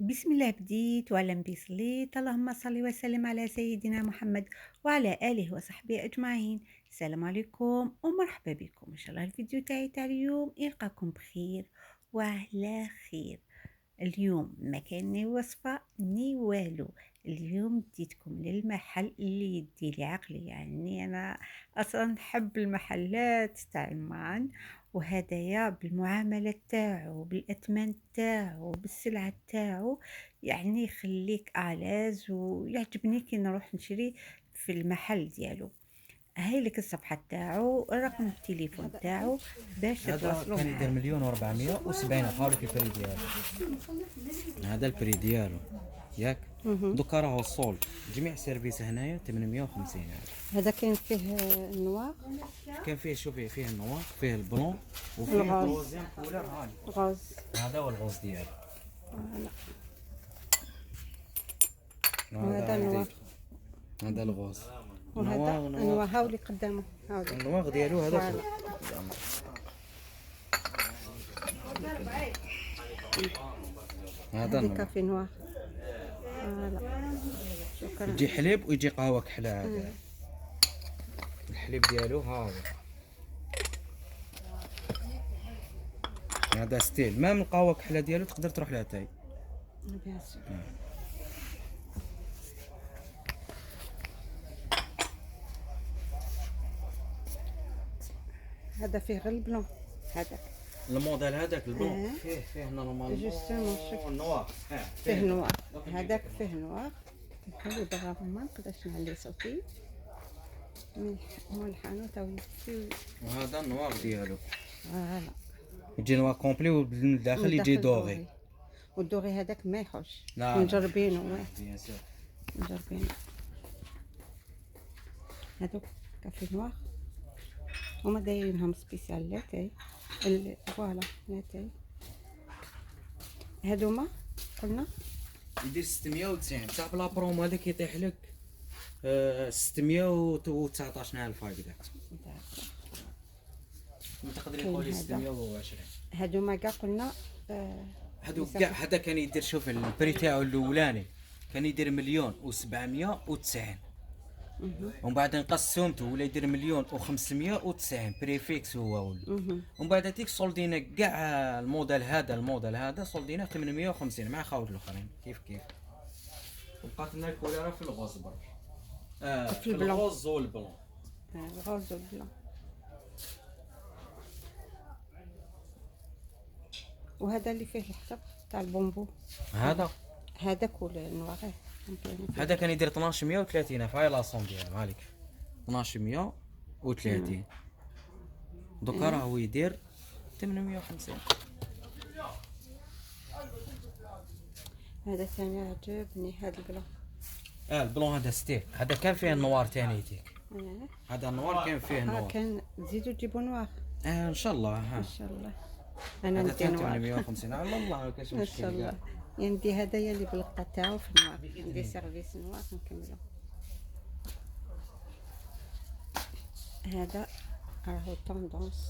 بسم الله بديت وعلى نبي صليت اللهم صل وسلم على سيدنا محمد وعلى آله وصحبه أجمعين. السلام عليكم ومرحبا بكم إن شاء الله الفيديو تاع اليوم يلقاكم بخير وعلى خير. اليوم ما كان ني وصفة ني والو. اليوم ديتكم للمحل اللي يدي لي عقلي، يعني أنا أصلا نحب المحلات تاع المان، وهدايا بالمعاملة تاعو بالأثمان تاعو بالسلعة تاعو، يعني يخليك أعلاز ويعجبني كي نروح نشري في المحل ديالو. هاي لك الصفحة تاعو رقم التليفون تاعو باش هذا تتواصلوا كان يدير معاه. مليون وربعمية وسبعين، هاوليك البري ديالو. هذا البري ديالو ياك. دوكا راهو الصولد جميع سيرفيس هنايا 850. هذا كاين فيه النوار كان فيه، شوفي، فيه النوار، فيه البلون، وفيه الغاز. الروزيام كولر. هاني غاز. هذا هو الغوز ديالو. وهذا النوار. هذا الغوز. وهذا نوار النوار هاولي قدامه هاولي. النوار ديالو هذا فوالا. فوق. هذا هذا النوار كافي نوار. فوالا. شكرا. يجي حليب ويجي قهوه كحله. هذا الحليب ديالو ها هو. هذا ستيل، ما من القهوه كحله ديالو تقدر تروح لها تاي. بيان سور. هذا فيه غير البلون هذاك. الموديل هذاك البلون فيه نورمال جوستومون شوف النوار. فيه نوار. هذاك فيه نوار. نحلو دابا ما نقدرش نعلي صوتي من الحانوت او يدفي. وهذا النوار ديالو فوالا. يجي نوار كومبلي، ومن الداخل يجي دوغي. والدوغي هذاك ما يحوش. لا، مجربينه بيان سور. مجربينه. هادوك كافي نوار هما دايرينهم سبيسيال لاتاي. فوالا لاتاي هادوما قلنا يدير 690 بصح بلا برومو هذاك يطيح لك 619,000 هكذا. تقدري كاين تقولي هذا. 620. هادوما كاع قلنا هادو كاع. هذا كان يدير، شوف البري تاعو الاولاني كان يدير 1,790، ومن بعد نقسمته ولا يدير 1,590 بريفيكس هو ولا. ومن بعد هذيك صولدينا كاع الموديل هذا صولدينا 850 مع خاوت الاخرين كيف. وبقات لنا الكوليرا في الغوز برك. في البلون. الغوز والبلون. الغوز والبلون. وهذا اللي فيه الحطب تاع البومبو. هذاك ولا النوار. هذا كان يدير 1230 فهاي لاصون ديالو هاليك 1230. دوكا راهو يدير 850. هذا ثاني عجبني هذا البلون. البلون هذا ستيل، هذا كان فيه النوار تاني ديك. هذا النوار كان فيه نوار. كان تزيدوا تجيبوا نوار ان شاء الله. ان شاء الله. انا هذا ندي نوار 850 على الله، ما كاينش ان مشكل. شاء الله. ندي هدايا اللي بالقطع تاعو في النوار. ندي سيرفيس نوار نكملو. هذا راهو طوندونس.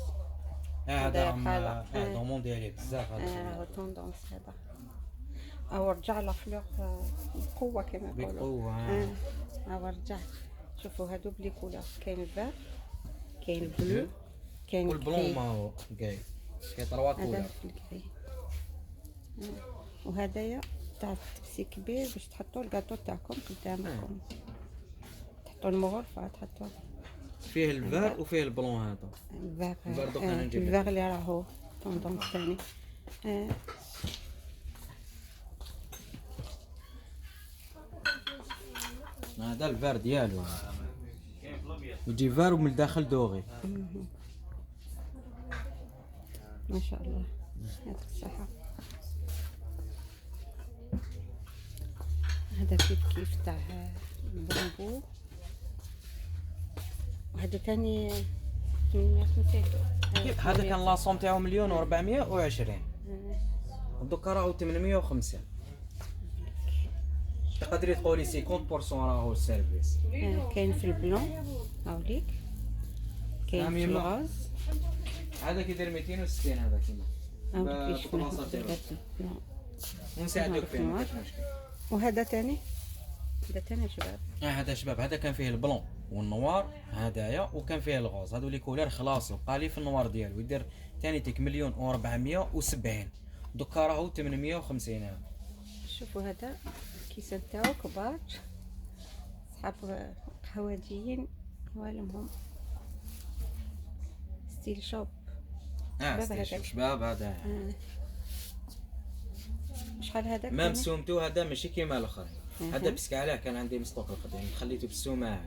هذا هذا دومون ديالي بزاف. راهو طوندونس هذا. او رجع لا فلور بقوه كما يقولوا. بقوه. او رجع. شوفوا هادو بلي كولور. كاين الفار، كاين البلو، كاين والبلون ما هو كاين 3 كولور. هذا في الكري. وهدايا تاع التبسي كبير باش تحطوا الكاطو تاعكم قدامكم. تحطوا المغرفه تحطوا فيه الفار وفيه البلون هذا. الفار. دوك انا نجيب الفار اللي راهو طوندونس ثاني. هذا الفار ديالو يجي فار ومن الداخل دوغي. ما شاء الله. يعطيك الصحة. هذا كيف تاع البومبو. وهذا ثاني 850. هذا كان لاصون تاعو 1,420 دوكا راهو 850. تقدري تقولي 50% راهو السيرفيس. كاين في البلون هاوليك. كاين في الغاز. هذا كيدير 260. هذا كيما هاوليك بلاصه شكون ديالو. ونساعدوك فيه ما هذاك كاش مشكل. وهذا تاني، هذا تاني يا شباب. هذا شباب هذا كان فيه البلون والنوار هدايا، وكان فيه الغوز. هادو لي كولار خلاص وبقى لي في النوار ديالو يدير ثاني تيك 1,470,000. دوكا راهو 850,000. شوفوا هذا الكيسان تاعو كبار، صحاب قهوجيين والمهم ستيل شوب. شباب ستيل هذاك. شباب هذا شحال هذاك؟ مام سومتو هذا ماشي كيما الاخرين. هذا بسك علاه كان عندي مستوك القديم خليته بالسومه هذه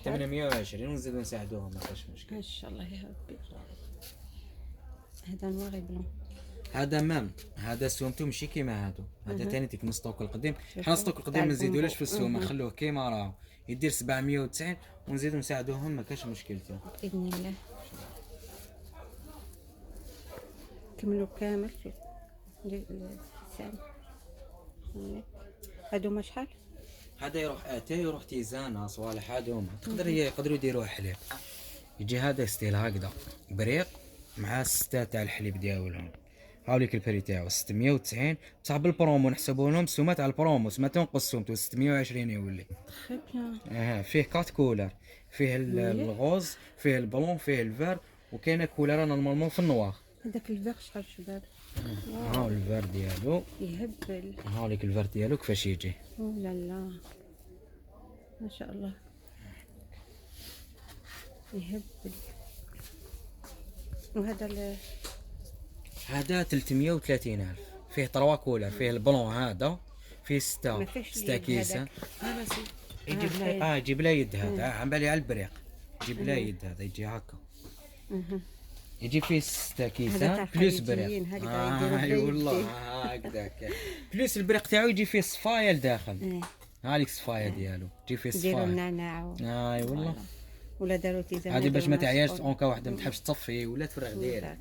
820 ونزيدو نساعدوهم ما كاش مشكل. ان شاء الله يا ربي. هذا نوار بلون. هذا مام هذا سومتو ماشي كيما هادو. هذا ثاني تيك من الستوك القديم. حنا شوفوا. الستوك القديم ما نزيدولوش في السومه نخلوه كيما راه يدير 790 ونزيدو نساعدوهم ما كاش مشكل فيه. باذن الله كملوا كامل في السام. هادو ما شحال؟ هذا يروح اتاي يروح تيزانه صوالح هادوما تقدر هي يقدروا يديروه حليب. يجي هذا ستيل هكذا بريق مع 6 تاع الحليب ديالهم. هاوليك البري تاعو 690 بصح بالبرومو نحسبوا لهم السومه تاع البرومو ما تنقص 620 يولي. تري بيان. فيه 4 كولر، فيه الغوز، فيه البلون، فيه الفير، وكاينه كولر نورمالمون في النوار. هذاك الفيغ شحال شباب؟ هاو الفير ديالو، يهبل. هاوليك الفير ديالو كيفاش يجي. او لا لا ما شاء الله يهبل. وهذا هذا 330,000 فيه 3 كولر، فيه البلون هذا فيه 6 كيسان. يجيب لا يجيب لا يد هذا عم بالي على البريق يجيب لا يد هذا يجي هكا يجي فيه 6 كيسان بلوس بريق. اي والله هكذاك بلوس البريق تاعو يجي فيه صفايه لداخل. هذيك الصفايه ديالو يجي فيه ديروا صفايه. النعناع اي والله ولا داروا تيزان. هذه باش ما تعياش اونكا واحده ما تحبش تصفي ولا تفرغ ديالها.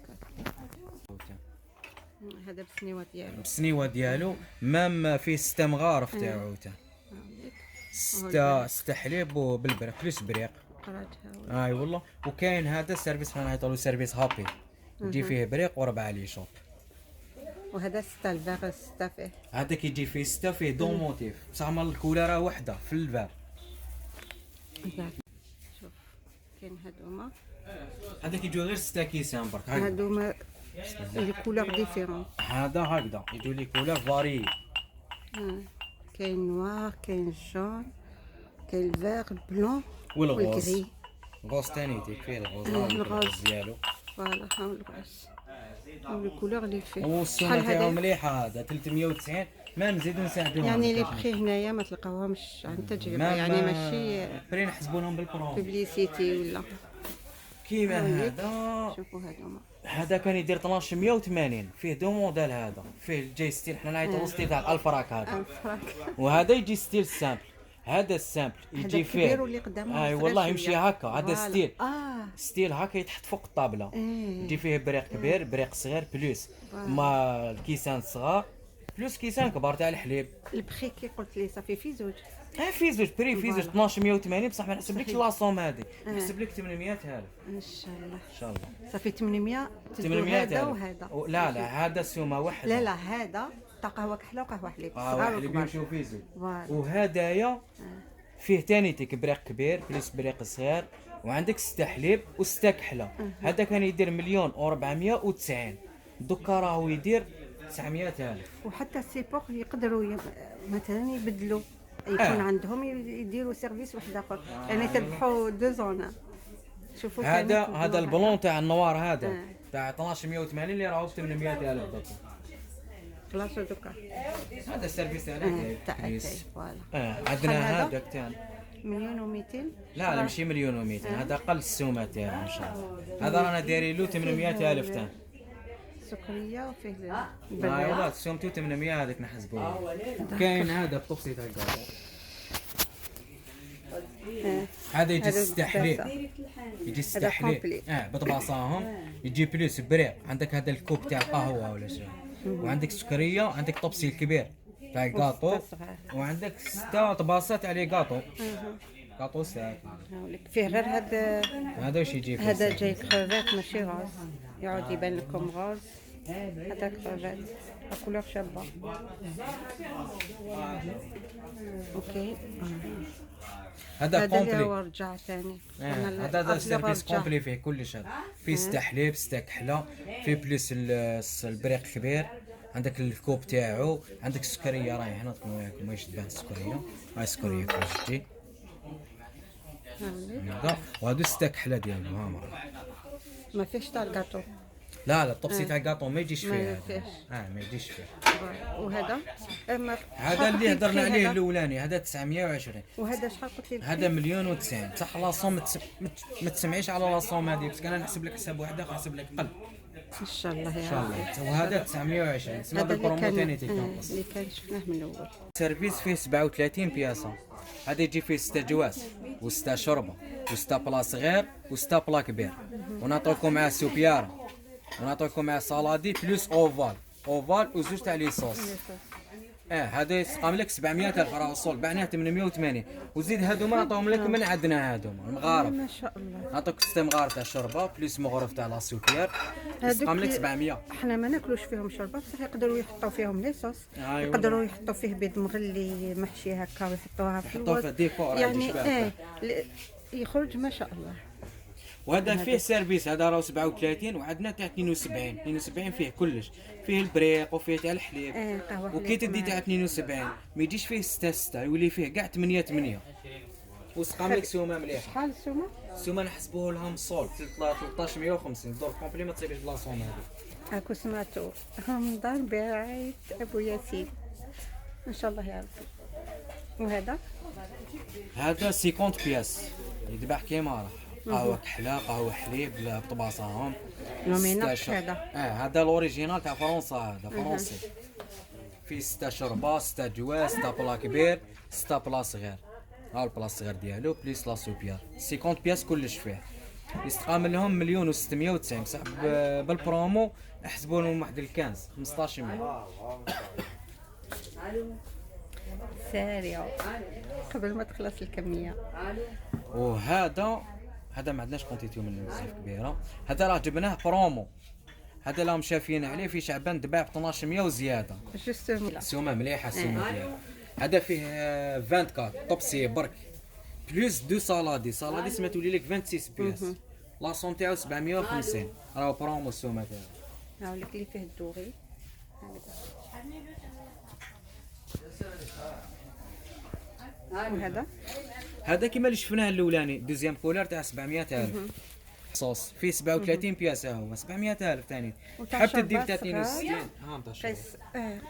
هذا بالسنيوه ديالو. السنيوه ديالو مام فيه 6 مغارف تاعو تا 6 حليب وبالبريق بلوس بريق. قراتها. اي والله. وكاين هذا السيرفيس حنا نعيطوا له سيرفيس هابي يجي فيه بريق و4 لي شوب. وهذا 6 الفاغ 6 فيه. هذاك يجي فيه 6 فيه دو موتيف بصح ما الكولاره واحده في الفار. شوف كاين هادوما هذاك يجوا غير 6 كيسان برك. هادوما لي كولور ديفيرون. هذا هكذا يجوا لي كولور فاري. كاين نوار كاين جون كاين الفاغ البلون والغوز. والكري. غوز ثاني تيك فيه الغوز. الغوز ديالو فوالا ها هو الغوز. هاو لي كولور اللي فيه. والسومه تاعو مليحه. هذا 390 ما نزيدو نساعدوهم. يعني لي بخي هنايا ما تلقاوهمش عن تجربه يعني ماشي بري نحسبونهم بالبروم بوبليسيتي ولا كيما هذا. شوفوا هادوما هذا كان يدير 1280 فيه دو موديل. هذا فيه الجاي ستيل حنا نعيطوا ستيل تاع الفراك هذا. الفراك. وهذا يجي ستيل سامبل. هذا السامبل يجي فيه كبير واللي قدامه اي والله يمشي هكا. هذا فوالا. ستيل ستيل هكا يتحط فوق الطابله. يجي فيه بريق كبير بريق صغير بلوس ما الكيسان صغار بلوس كيسان كبار تاع الحليب. البخي كي قلت لي صافي في زوج. في زوج بري في زوج 1280 بصح ما نحسبلكش لاصوم هذه نحسب لك 800,000 ان شاء الله ان شاء الله. صافي 800 800,000 هذا وهذا. لا هذا السومه واحده. لا هذا تاع قهوه كحله وقهوه حليب صغار صغار وكبار. وكبار. في زوج. فوالا. وهدايا فيه ثاني تيك بريق كبير بليس بريق صغير وعندك 6 حليب و6 كحله. هذا كان يدير 1,490,000 دوكا راهو يدير 900,000. وحتى السيبور يقدروا مثلا يبدلوا يكون عندهم يديروا سيرفيس واحد اخر يعني تربحوا 2 زون. شوفوا هذا البلون تاع النوار هذا تاع 1280 اللي راهو ب 800,000 دوكا. خلاص دوكا هذا السيرفيس تاع تاع فوالا. عندنا هذاك تاع 1,200,000. لا ماشي 1,200,000 هذا اقل السومه تاعو ان شاء الله. هذا رانا دايرين له 800,000 تاع سكريه وفيه والله سومتو 800 هذاك نحسبوه. كاين هذا بطوبسي تاع الكاطو. هذا يجي 6 حليب يجي 6 حليب بطباصاهم يجي بلوس بريق. عندك هذا الكوب تاع القهوه ولا شيء وعندك سكريه عندك طبسي الكبير تاع الكاطو وعندك 6 طباصات عليه كاطو ساعه. فيه غير هذا واش يجي فيه. هذا جاي كروفات ماشي غاز يعود يبان لكم غاز. هذا كروفات كولور شابه. اوكي هذا هذا اللي كومبلي. هو رجع ثاني. هذا سيرفيس كومبلي فيه كلش. هذا فيه 6 حليب 6 كحله، فيه بليس البريق كبير، عندك الكوب تاعو، عندك السكريه راهي هنا نوريكم واش تبان السكريه. هاي السكريه كيفاش تجي هذا. وهادو 6 كحله ديالو ها ما فيهش تاع الكاطو. لا الطبسي تاع الكاطو ما يجيش ما فيه. فيهش. ما يجيش فيه. وهذا هذا اللي هضرنا عليه الاولاني هذا 920. وهذا شحال قلت لي؟ هذا 1,000,090 بصح لاصوم ما تسمعيش على لاصوم هذيك، بس انا نحسب لك حساب واحد اخر نحسب لك قل ان شاء الله ان يا شاء ربي. الله. وهذا 920 سمع هذا اللي بالبرومو كان ثاني تيكونقص. اللي كان شفناه من الاول. سيرفيس فيه 37 بياسه. هذا يجي فيه 6 جواز و6 شربه و6 بلا صغير و6 بلا كبير، ونعطيكم معاه سوبياره، ونعطيكم معاه صالادي بلوس اوفال وزوج تاع لي صوص. هذا يسقام لك 700,000 راه وصل بعناه 880. وزيد هذوما نعطيهم لك من عندنا هذوما المغارب. ما شاء الله. نعطيك 6 مغارب تاع الشربه بلوس مغرف تاع لا سوبيار يسقام لك 700. احنا ما ناكلوش فيهم شوربه، بصح يقدروا يحطوا فيهم لي صوص. أيوة. يقدروا يحطوا فيه بيض مغلي محشي هكا ويحطوها في يحطوه في الوسط. الديكور يعني يخرج ما شاء الله. وهذا فيه سيرفيس. هذا راه 37 وعندنا تاع 72 فيه كلش، فيه البريق وفيه تاع الحليب. قهوه وكي تدي تاع 72 ما يجيش فيه 6 يولي فيه كاع 8 وسقام لك سومه مليح. شحال السومه؟ السومه نحسبوه لهم صول 1350 دور كومبلي ما تصيبش بلا صومه هذه. هاكو سمعتو رمضان بعيد ابو ياسين ان شاء الله يا ربي. وهذا هذا 50 بياس يذبح كيما راه. قهوه كحله قهوه حليب بطباصهم. لوميناكس هذا. هذا الاوريجينال تاع فرنسا. هذا فرنسي فيه 6 شربه 6 جواز 6 بلا كبير 6 بلا صغير. ها البلا صغير ديالو بليس لا سوبيار 50 بياس كلش فيه. يستقام لهم 1,690 بصح بالبرومو احسبوا لهم واحد الكنز 1500. سارع قبل ما تخلص الكميه. وهذا ما عندناش كونتيتيو منه بزاف كبيره. هذا راه جبناه برومو. هذا راهم شافين عليه في شعبان دباع ب 1200 وزياده. جوستومون السومه مليحه السومه ديالو. هذا فيه 24 طبسي برك بلوس دو صالادي سمعتو لي لك 26 بياس. لاصون تاعو 750 راه برومو السومه تاعو. هاوليك اللي فيه الدوغي. وهذا هذا كيما اللي شفناه الاولاني دوزيام كولر تاع 700,000 صوص فيه 37 بياسه هو 700,000 ثاني. حاب تدي ب 63 ها انت قيس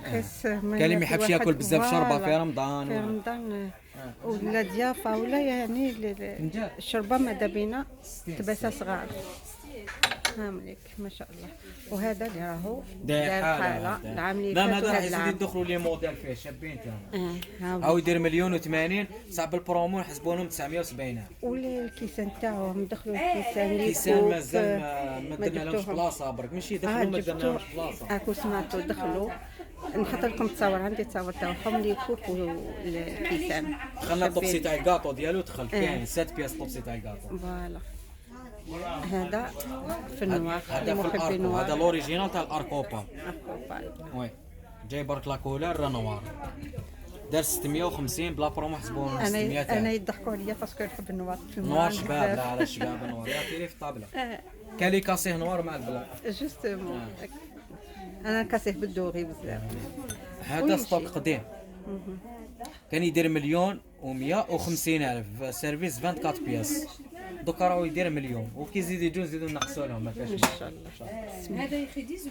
قيس كان اللي ما يحبش ياكل بزاف شربه في رمضان في رمضان ولا ضيافه ولا يعني الشربه ماذا بينا تباسه صغار. هامليك ما شاء الله. وهذا اللي راهو دار حاله العام اللي فات. هذا راح يزيد يدخلوا لي موديل فيه شابين تاعهم. هاو يدير 1,080 صعب البرومو نحسبوا لهم 970. ولا الكيسان تاعهم دخلوا الكيسان اللي كيسان مازال ما درنا لهمش بلاصه برك ماشي دخلوا ما درنا لهمش بلاصه. هاكو سمعتوا دخلوا. نحط لكم تصاور عندي تصاور تاعهم اللي يكوكوا الكيسان. دخلنا الطبسي تاع الكاطو ديالو دخل كاين 7 بياس طبسي تاع الكاطو. فوالا هذا في النوار. هذا في الاركو. هذا الاوريجينال تاع الاركوبا. أركوبال. وي جاي برك لا كولر راه نوار دار 650 بلا برومو حسبوهم 600. انا يضحكوا عليا باسكو نحب النوار. نوار شباب. لا على الشباب نوار يعطيني في الطابله. كان لي كاسيه نوار مع البلا. جوستومون انا كاسيه بالدوغي بزاف. هذا ستوك قديم كان يدير 1,150,000 سيرفيس 24 بياس. دوكا راهو يدير 1,000,000 وكي يزيد يجوا نزيدو نقصوا لهم ما كاش ان شاء الله. هذا يخي 18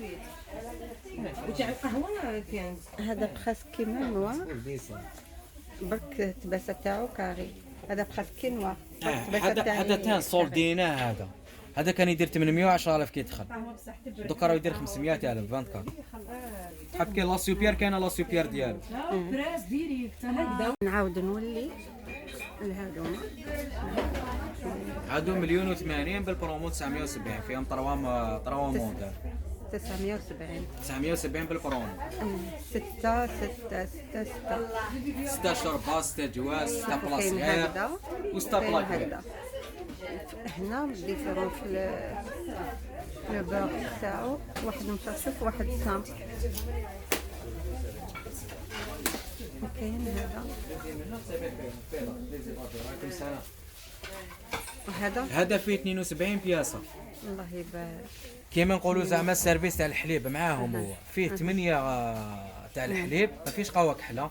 وتاع القهوه كان هذا بخاس كيما النوار برك التباسه تاعو كاري. هذا بخاس كي نوار. هذا تان صولدينا. هذا كان يدير 810,000 كي دخل. دوكا راه يدير 500,000 24. تحب كاين لا سوبير كاينه لا سوبير ديالو. براس ديريكت هكذا. نعاود نولي لهادوما. هادو 1,080,000 بالبرومو 970 فيهم طروا موديل 970 بالبرومو. 6 6 شربه 6 جواز 6 بلا صغير و6 بلا كبير. هنا ديفيرون في الباغ تاعو واحد مشرشف واحد سام. كاين هذا وهذا هذا فيه 72 بياسه. الله يبارك. كيما نقولوا زعما السيرفيس تاع الحليب معاهم، هو فيه 8 تاع الحليب، ما فيش قهوه كحله.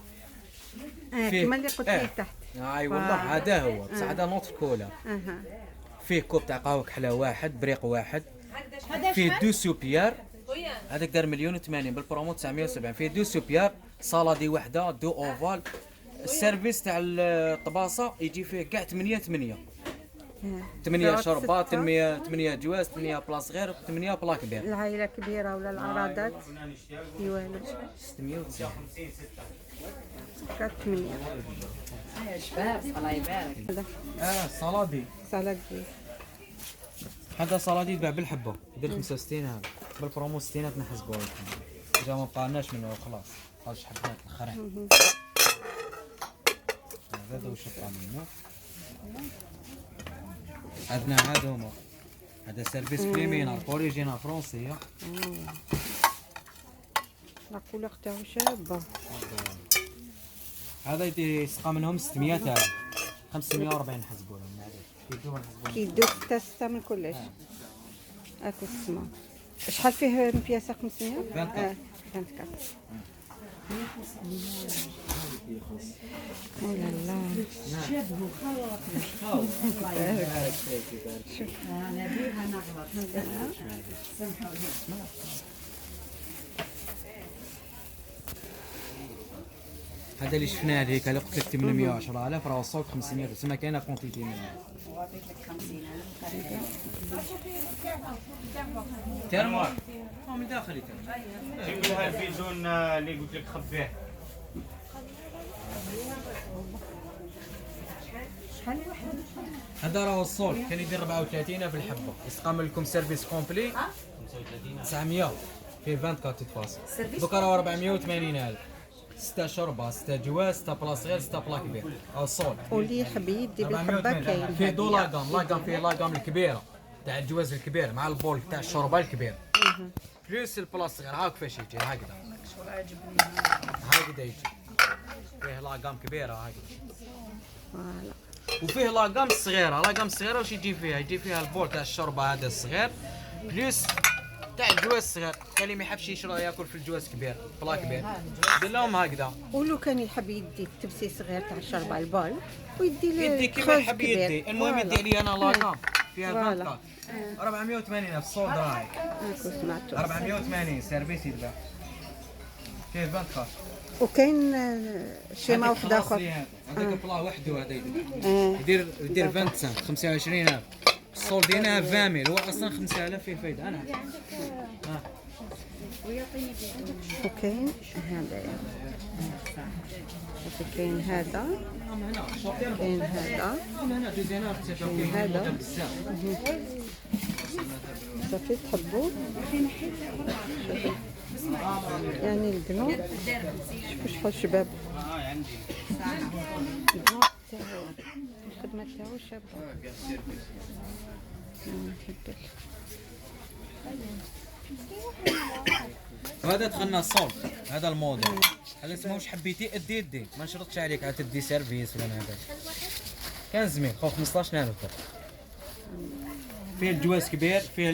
كما اللي قلت لي تحت. اي والله هذا هو، بصح هذا نوت كولا. فيه كوب تاع قهوه كحله واحد، بريق واحد. فيه دو سوبيار، هذاك دار 1,080,000 بالبرومو 970. فيه دو سوبيار، صالادي وحده، دو اوفال. السيرفيس تاع الطباسه يجي فيه كاع 8 شربات، 8 جواز، 8 بلا صغير، 8 بلا كبير. العائله كبيره ولا العراضات يوالو 690. 800. شباب الله يبارك. صلادي. صلادي هذا صلادي يتباع بالحبه، يدير 65 هذا بالبرومو 60 نحسبوه لكم. اذا ما بقالناش منه خلاص، خرج حبات الاخرين. هذا وش بقى منه. عندنا هذا هما، هذا سيرفيس كريمينال اوريجينال فرنسيه. لا كولور تاعو شابه. هذا يسقى منهم 600,000، 540 نحسبوا لهم. معليش كيدو 6 من كلش. اكو السما. شحال فيه بياسه 500؟ 24. 24. او لا لا. هذا اللي شفناه هذيك اللي قلت لك 810,000 راه وصلت 500، تسمى كاينه كونتيتي منها. ترمار من داخل جيب لها البيزون اللي قلت لك خبيه. هذا راه الصول كان يدير 34 في الحبه، يسقام لكم سيرفيس كومبلي 900 فيه 24 تفاصيل. دوكا راه 480,000، 6 شربه، 6 جواز، 6 بلا صغير، 6 بلا كبير. الصول واللي يحب يدي بالحبه كاين. فيه دو لاكام فيه لاكام الكبيره تاع الجواز الكبير مع البول تاع الشوربه الكبير. بلوس البلا صغير. هاك فاش يجي هكذا. هكذا يجي. فيه لاكام كبيره هكذا. فوالا. وفيه لاكام الصغيره، لاكام الصغيره واش يجي فيها؟ يجي فيها البول تاع الشوربه هذا الصغير بلوس تاع الجواز الصغير. اللي ما يحبش يشرب ياكل في الجواز كبير بلا كبير دير لهم هكذا. ولو كان يحب يدي التبسي صغير تاع الشربه البال ويدي يدي كيما يحب يدي. المهم يدي لي انا لاكام فيها فوالا. 24 480 في الصول دراهم. اكو سمعتو. 480 سيرفيس يتباع فيه 24. وكاين شيما واحد اخر. هذاك بلا وحده هذا يدير 25 25,000. الصول ديالنا 20,000 هو اصلا 5,000 فيه فايده. انا وكاين هذا كاين هذا كاين هذا هذا صافي تحبوا يعني القنو شحال شباب القنو تاعو الخدمه تاعو شابه. وهذا دخلنا الصول، هذا الموديل هذا اسمه واش حبيتي ادي ما نشرطش عليك عاد تدي سيرفيس ولا هذا. كان زميل خو 15,000 فيه الجواز كبير، فيه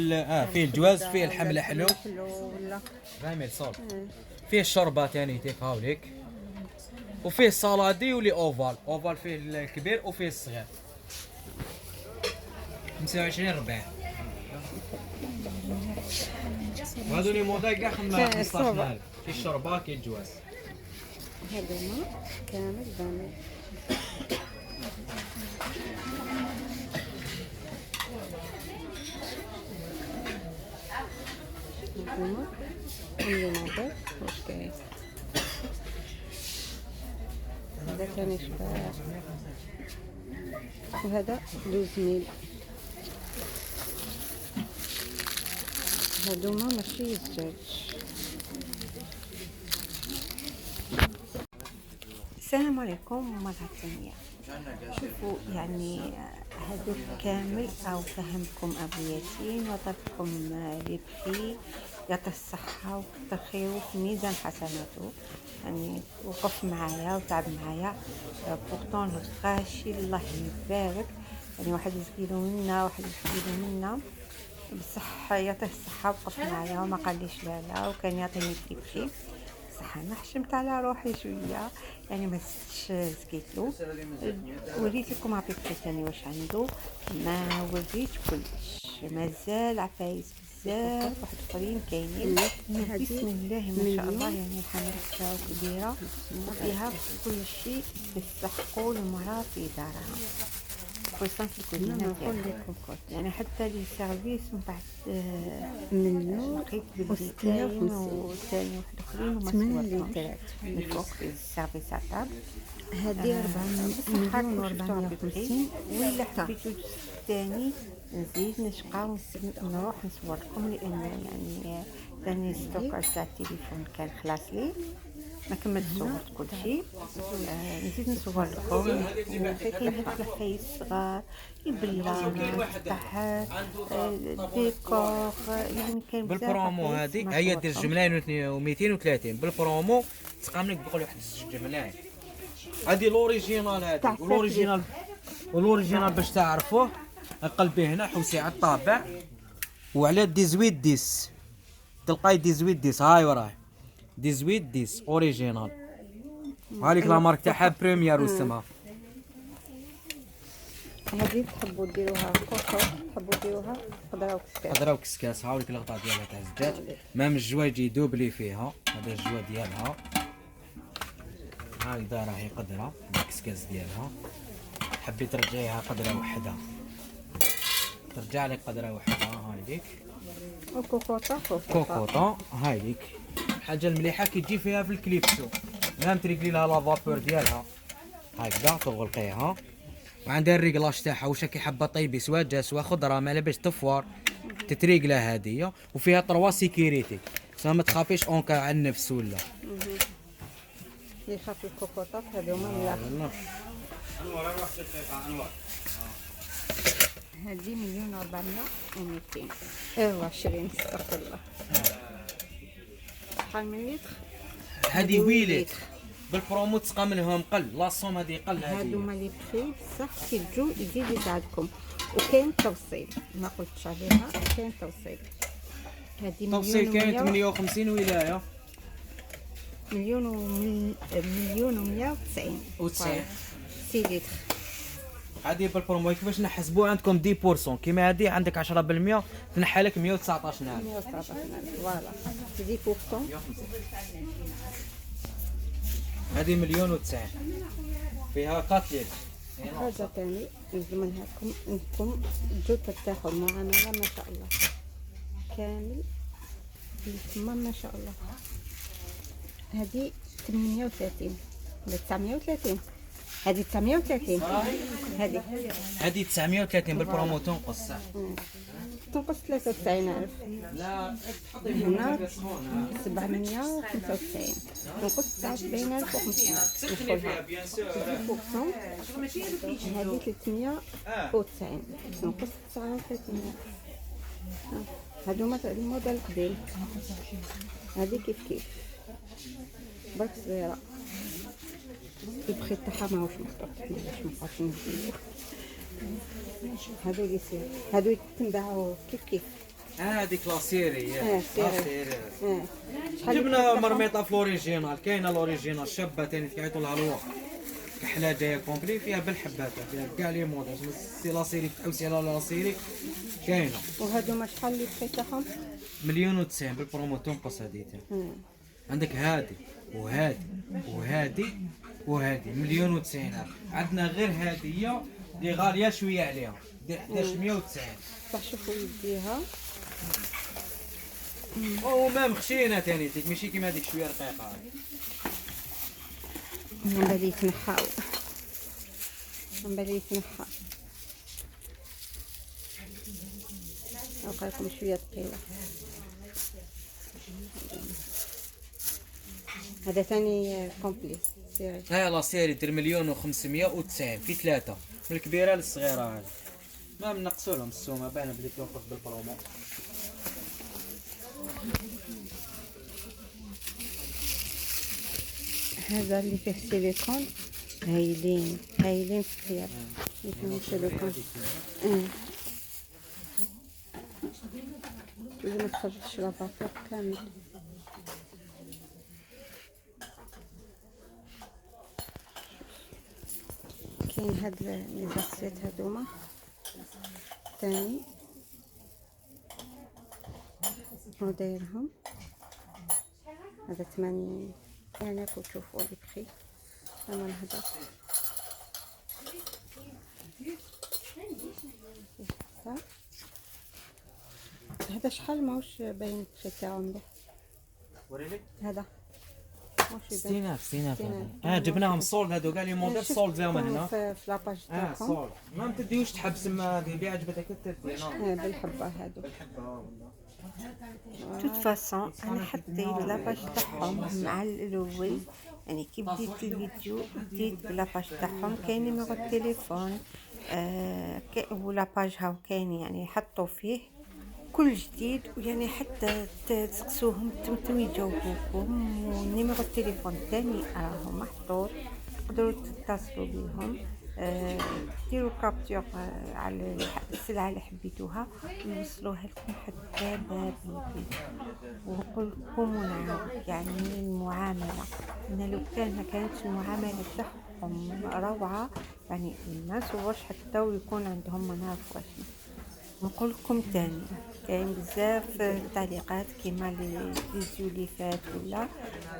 الجواز، فيه الحمله حلو فهمي الصول. فيه الشوربه ثاني تيك هاوليك، وفيه صالادي ولي اوفال فيه الكبير وفيه الصغير 25 40. وهذو لي موديل كاع 15,000 في الشربه كاين الجواز. هذوما كامل بامي. هذوما اللي نظر واش كاين. هذا كان شباب وهذا 12,000. هذوما ماشي الزجاج. السلام عليكم مرة ثانية. شوفوا يعني هذا كامل أو فهمكم أبو ياسين وضربكم لي بخي يعطيه الصحة وكتر خيره في ميزان حسناته، يعني وقف معايا وتعب معايا بورتون الغاشي الله يبارك، يعني واحد يسقيلو منا واحد يسقيلو منا بصح يعطيه الصحة وقف معايا وما قاليش لا وكان يعطيني كيفي. بصح انا حشمت على روحي شويه، يعني ما زدتش سكيتلو. وريت لكم عبيطتي ثاني واش عنده، ما وريت كلش، مازال عفايس بزاف واحد اخرين كاينين. بسم الله ما شاء الله، يعني الحمد تاعو كبيره وفيها كل شيء تستحقوا المراه في دارها، خصوصا في الكوزينه يعني حتى لي سيرفيس من بعد من لقيت بالديتاين وثاني واحد اخرين وما 8 لترات من فوق في السيرفيس تاع هذه 4 مليون و450. ولا حبيتو ثاني نزيد نشقى نروح نصور لكم، لانه يعني ثاني ستوكر تاع التليفون كان خلاص لي ما كملت صورت كل شيء. نزيد نصور لكم كاين هاد الحفايس الصغار، البلان تاع ديكور، يعني كاين بزاف بالبرومو هذه هي دير جملاين و230 بالبرومو تقاملك بقول واحد 2 جملاين. هذه لوريجينال، هذه ولوريجينال باش تعرفوه قلبي هنا حوسي على الطابع وعلى 18 10 تلقاي 18 10 هاي وراه 18 10 اوريجينال. هذيك لا مارك تاعها بريمير واسمها. هذه تحبوا ديروها كوكو، تحبوا ديروها خضرا وكسكاس. هاوليك الغطاء ديالها تاع الزجاج، مام الجواج يدوبلي فيها. هذا الجوا ديالها هاي دارها هي قدره الكسكاس ديالها. حبيت ترجعيها قدره وحده ترجع لك قدره وحده. هاي ديك كوكوطا. هاي ديك الحاجه المليحه كي تجي فيها في الكليبسو، مام تريقلي لها لافابور ديالها هكذا تغلقيها، وعندها الريغلاج تاعها واش كي حابه طيبي سوا دجاج سوا خضره ما باش تفور تتريقله هذه. وفيها 3 سيكيوريتي ما تخافيش اونكا على النفس ولا اللي يخاف الكوكوطات هذوما ملاح. هذه 1,400 و200 ايوا 20 استغفر الله. شحال من لتر؟ هذه 8 لتر بالبرومو تسقى منهم قل لاصوم. هذه قل هذوما لي بخي بصح كي تجو يزيد يساعدكم. وكاين توصيل ما قلتش عليها، كاين توصيل. هذه توصيل كاين 58 ولايه. مليون و190 6 لتر. هذه بالبرومو كيفاش نحسبوا عندكم 10% كيما هذه عندك 10% تنحى لك 119,000 فوالا 10%. هذه 1,090,000 فيها 4 لتر. حاجة ثاني نزمنها لكم انكم تجوا ترتاحوا المعاملة ما شاء الله كامل تما ما شاء الله. هذه 38 ولا 930. هذه 930. هذه 930 بالبرومو تنقص تنقص 93,000. لا هنا 795 تنقص 79,500 ندخلها 10%. هذه 390 تنقص 39,000. هذوما الموديل القديم. هذه كيف برك صغيرة البخي تاعها ماهوش مخطوط باش مابقاوش نزيدو. هادو لي سير هادو يتنباعو كيف هذيك لا سيري. سيري. جبنا مرميطه في الاوريجينال، كاينه الاوريجينال شابه ثاني كيعيطوا لها الوقت كحله جايه كومبلي فيها بالحبات فيها كاع لي موديل سي لا سيري تحوسي على لا سيري كاينه. وهادو شحال اللي بخي تاعهم؟ 1,090,000 بالبرومو تنقص. هذه عندك هذه وهذه 1,090,000. عندنا غير هذه اللي غاليه شويه عليها دير 1190. صح شوفوا يديها ومام خشينه ثاني ديك ماشي كيما هذيك شويه رقيقه. من بالي يتنحاو لكم شويه ثقيله. هذا ثاني كومبلي سيري. لا سيري دير 1,590,000 في 3 من الكبيره للصغيره. هذه ما نقصوا لهم السومه باينه بلي تنقص بالبرومو. هذا اللي فيه السيليكون هايلين هايلين في الثياب اللي فيهم السيليكون. اللي ما تخرجش لاباطور كامل. كاين هاد لي زاسيت هادوما تاني ودايرهم هذا 80. يعني راكم تشوفوا لي بخي انا نهضر. هذا شحال ماهوش باين البخي تاعو مليح. وريلي هذا ماهوش باين. 60 جبناهم صولد هادو كاع لي موديل صولد لهم هنا في لاباج تاعكم. صولد ما تديوش تحبس ما اللي عجبتك تدي بالحبه هادو. توت فاسون انا حطيت لاباج تاعهم مع الاول، يعني كي بديت الفيديو بديت بلاباج تاعهم، كاين نيميرو التليفون ولاباج هاو كاين يعني حطوا فيه كل جديد، ويعني حتى تسقسوهم تمتم يجاوبوكم، ونيميرو التليفون تاني راهم محطوط تقدروا تتصلوا بيهم. ديروا كابتور على السلعه اللي حبيتوها ويوصلوها لكم حتى باب البيت. ونقول لكم يعني المعامله ان لو كان ما كانتش المعامله تاعهم روعه يعني ما نصورش حتى ويكون عندهم ما نعرف واش. نقول لكم تاني كاين بزاف التعليقات كيما لي فيديو اللي فات ولا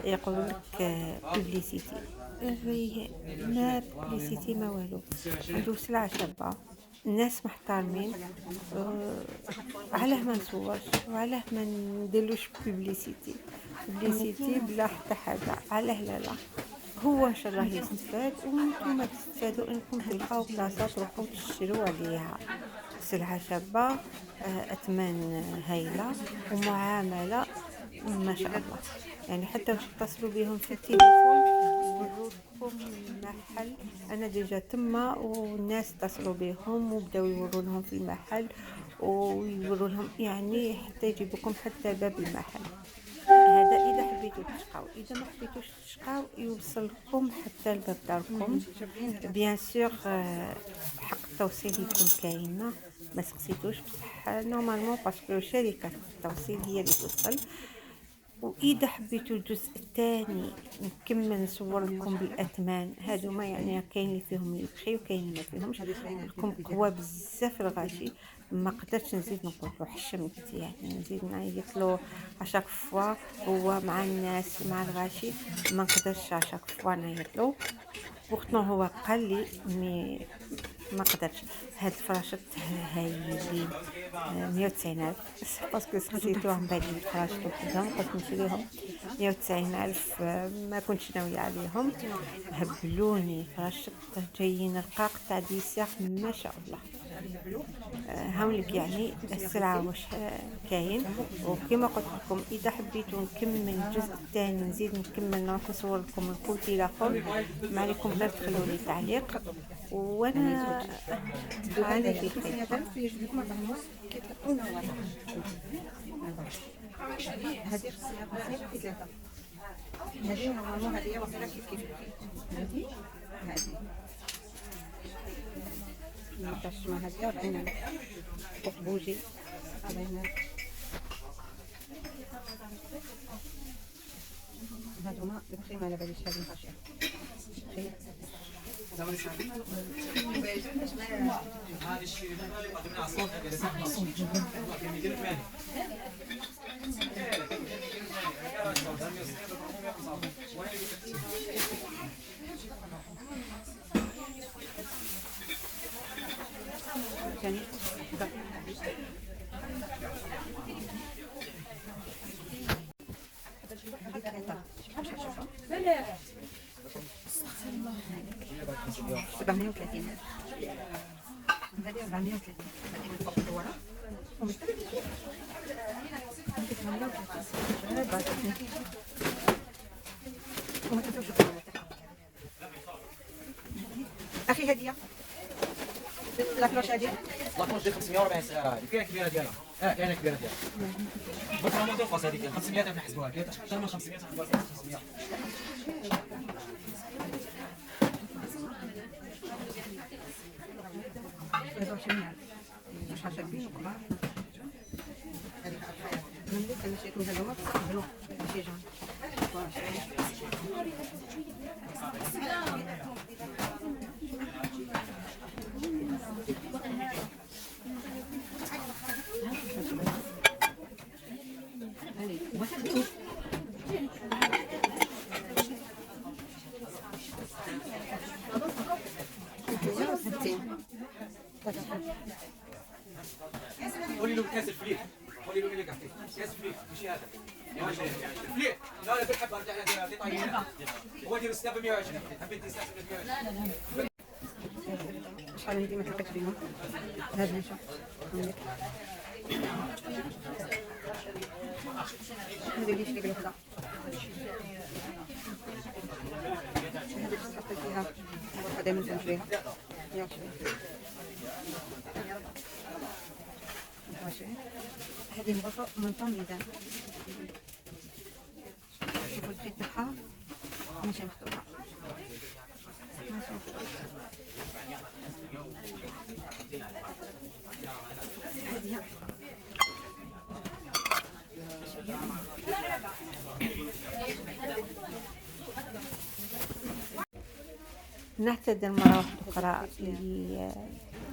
يقولوا لك بوبليسيتي، ما بوبليسيتي ما والو، عنده سلعه شابه الناس محترمين. علاه ما نصورش وعلاه ما نديرلوش بوبليسيتي بلا حتى حاجه؟ علاه لا هو ان شاء الله يستفاد وانتم تستفادوا انكم تلقاو بلاصه تروحوا تشتروا عليها سلعه شابه، اثمان هايله ومعامله ما شاء الله. يعني حتى واش تتصلوا بهم في التليفون يوروكم المحل. انا ديجا تما والناس اتصلوا بهم وبداو يوروا لهم في المحل ويوروا لهم يعني حتى يجيبوكم حتى باب المحل. هذا اذا حبيتوا تشقاو، اذا ما حبيتوش تشقاو يوصلكم حتى لباب داركم. بيان سور حق التوصيل يكون كاينه، ما سقسيتوش بصح نورمالمون باسكو شركه التوصيل هي اللي توصل. واذا حبيتوا الجزء الثاني نكمل نصور لكم بالاثمان هذوما، يعني كاين اللي فيهم البخي وكاين اللي ما فيهمش. لكم قوى بزاف الغاشي، ما قدرتش نزيد نقول له حشمت، يعني نزيد نعيط له اشاك فوا هو مع الناس مع الغاشي، ما نقدرش اشاك فوا نعيط له. وقت هو قال لي ما قدرتش. هاد الفراشات هايلين 190,000 باسكو سقسيتوهم من بعد الفراشات وحدهم قلت نشريهم 190,000، ما كنتش ناويه عليهم. هبلوني فراشات جايين رقاق تاع ديسير ما شاء الله. هاولك يعني السلعه واش كاين. وكما قلت لكم اذا حبيتوا نكمل الجزء الثاني نزيد نكمل نروح نصور لكم الكوتي الاخر، ما عليكم غير تخلوا لي تعليق وانا على في خير. هذه نورمالمون هذه واخده كيف هذه باش ما هذا 40,000 بوجي 40,000. هذوما البخي ما على باليش هذه غاشيه. ثاني لا 730 هذه 430 هذه المدورة اخي هديه لا كلوش هذه لاكونج ديال 540 صغيره هذه كاينه كبيره ديالها كاينه كبيره ديالها بس راه موديل خاص هذيك 500 نحسبوها حتى من 500 500 23 مش عجبني كبار ملي انا شريت من هذوما بلو ماشي جون قولي له كاس الفليت، قولي له اللي قاعد كاس الفليت ماشي هذا 120 فليت. لا لا بالحب ارجع لها دي طيب هو ديال 6 ب 120 حبيت تستحسن ب 120 شحال ندير ما تلقيتش بيهم هاد نشوف ما ديريش ديك الوحده هذيك تحط فيها هذا من تنجريها ياك ماشي هذه مغرفه من ميزان شوفوا الخيط تاعها ماشي مفتوحه ماشي مفتوحه هذه نعتذر مرة أخرى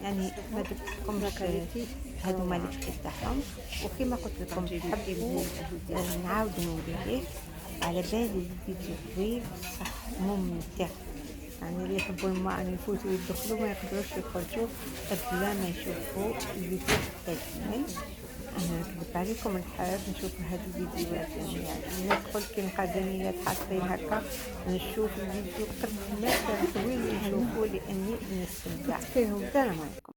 يعني ما جبت لكمش هذوما الكتاب تاعهم وكما قلت لكم تحبوا نعاود ندير على بالي الفيديو طويل بصح ممتع يعني اللي يحبوا أن يفوتوا يدخلوا ما يقدروش يخرجوا قبل ما يشوفوا الفيديو كامل. أنا نكذب عليكم نحب نشوف هذه الفيديوهات يعني ندخل كي القدميات حاطين هكا نشوف الفيديو قد ما كان طويل نشوفه لأني نستمتع فيهم. السلام عليكم.